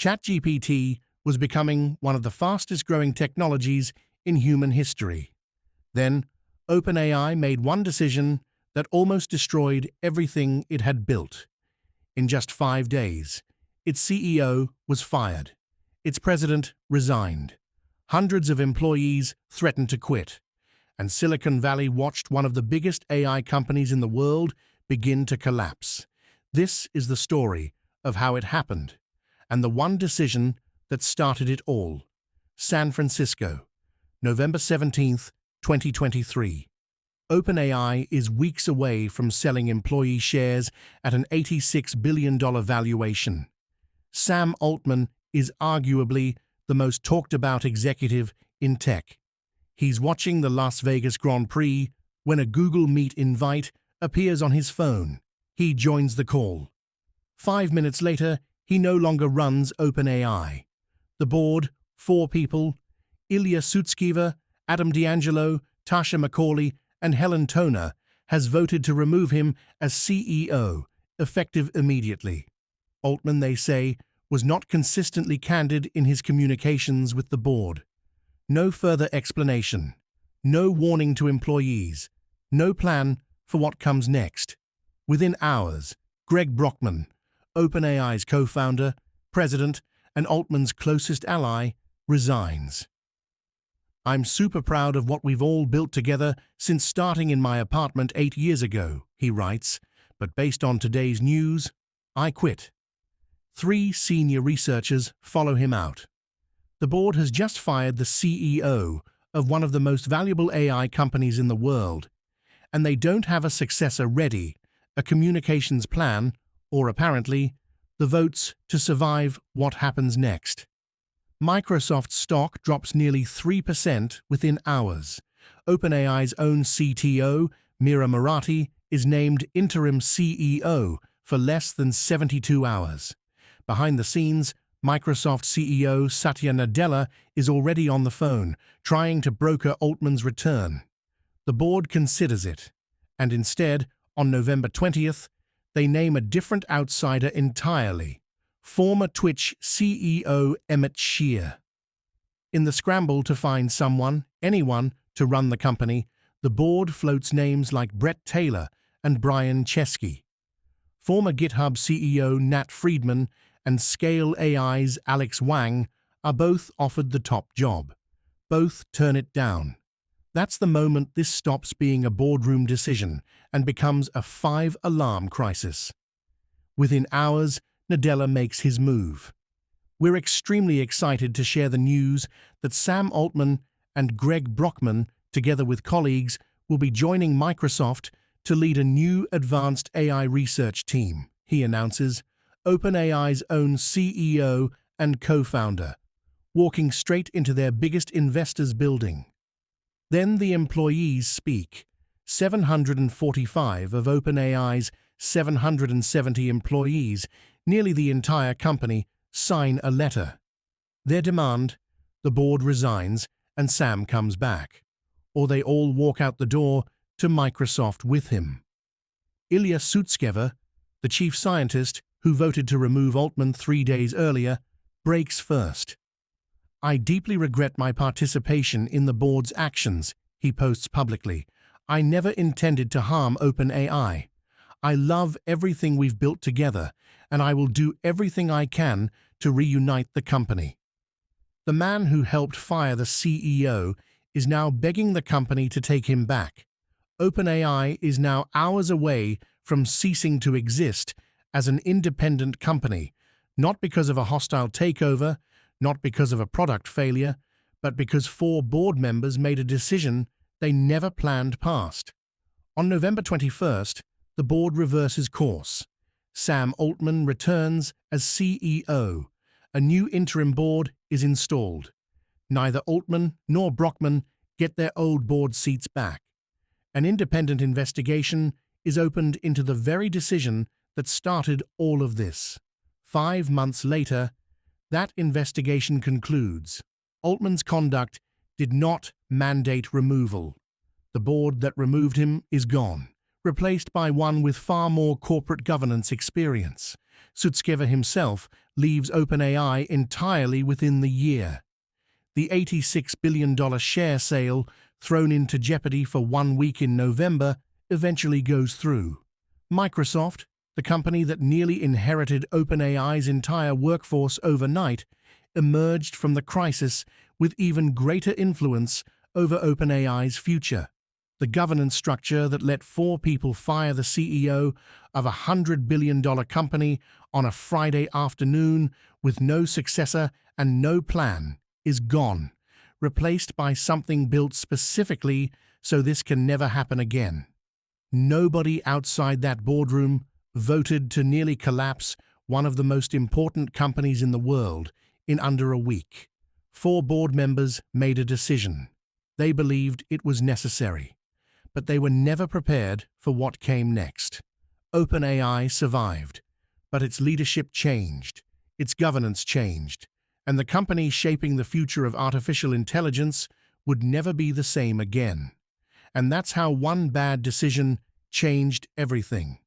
ChatGPT was becoming one of the fastest-growing technologies in human history. Then, OpenAI made one decision that almost destroyed everything it had built. In just 5 days, its CEO was fired. Its president resigned. Hundreds of employees threatened to quit. And Silicon Valley watched one of the biggest AI companies in the world begin to collapse. This is the story of how it happened, and the one decision that started it all. San Francisco, November 17th, 2023. OpenAI is weeks away from selling employee shares at an $86 billion valuation. Sam Altman is arguably the most talked-about executive in tech. He's watching the Las Vegas Grand Prix when a Google Meet invite appears on his phone. He joins the call. 5 minutes later, he no longer runs OpenAI. The board, 4 people, Ilya Sutskever, Adam D'Angelo, Tasha Macaulay, and Helen Toner, has voted to remove him as CEO, effective immediately. Altman, they say, was not consistently candid in his communications with the board. No further explanation, no warning to employees, no plan for what comes next. Within hours, Greg Brockman, OpenAI's co-founder, president, and Altman's closest ally, resigns. "I'm super proud of what we've all built together since starting in my apartment 8 years ago," he writes, "but based on today's news, I quit." 3 senior researchers follow him out. The board has just fired the CEO of one of the most valuable AI companies in the world, and they don't have a successor ready, a communications plan, or apparently, the votes to survive what happens next. Microsoft stock drops nearly 3% within hours. OpenAI's own CTO, Mira Murati, is named interim CEO for less than 72 hours. Behind the scenes, Microsoft CEO Satya Nadella is already on the phone, trying to broker Altman's return. The board considers it, and instead, on November 20th, they name a different outsider entirely, former Twitch CEO Emmett Shear. In the scramble to find someone, anyone, to run the company, the board floats names like Brett Taylor and Brian Chesky. Former GitHub CEO Nat Friedman and Scale AI's Alex Wang are both offered the top job. Both turn it down. That's the moment this stops being a boardroom decision and becomes a 5-alarm crisis. Within hours, Nadella makes his move. We're extremely excited to share the news that Sam Altman and Greg Brockman, together with colleagues, will be joining Microsoft to lead a new advanced AI research team, he announces, OpenAI's own CEO and co-founder, walking straight into their biggest investors' building. Then the employees speak. 745 of OpenAI's 770 employees, nearly the entire company, sign a letter. Their demand: the board resigns and Sam comes back, or they all walk out the door to Microsoft with him. Ilya Sutskever, the chief scientist who voted to remove Altman 3 days earlier, breaks first. "I deeply regret my participation in the board's actions," he posts publicly. "I never intended to harm OpenAI. I love everything we've built together, and I will do everything I can to reunite the company." The man who helped fire the CEO is now begging the company to take him back. OpenAI is now hours away from ceasing to exist as an independent company, not because of a hostile takeover, not because of a product failure, but because 4 board members made a decision they never planned past. On November 21st, the board reverses course. Sam Altman returns as CEO. A new interim board is installed. Neither Altman nor Brockman get their old board seats back. An independent investigation is opened into the very decision that started all of this. 5 months later, that investigation concludes. Altman's conduct did not mandate removal. The board that removed him is gone, replaced by one with far more corporate governance experience. Sutskever himself leaves OpenAI entirely within the year. The $86 billion share sale, thrown into jeopardy for 1 week in November, eventually goes through. Microsoft, the company that nearly inherited OpenAI's entire workforce overnight, emerged from the crisis with even greater influence over OpenAI's future. The governance structure that let 4 people fire the CEO of a $100 billion company on a Friday afternoon with no successor and no plan is gone, replaced by something built specifically so this can never happen again. Nobody outside that boardroom voted to nearly collapse one of the most important companies in the world in under a week. 4 board members made a decision. They believed it was necessary, but they were never prepared for what came next. OpenAI survived, but its leadership changed, its governance changed, and the company shaping the future of artificial intelligence would never be the same again. And that's how one bad decision changed everything.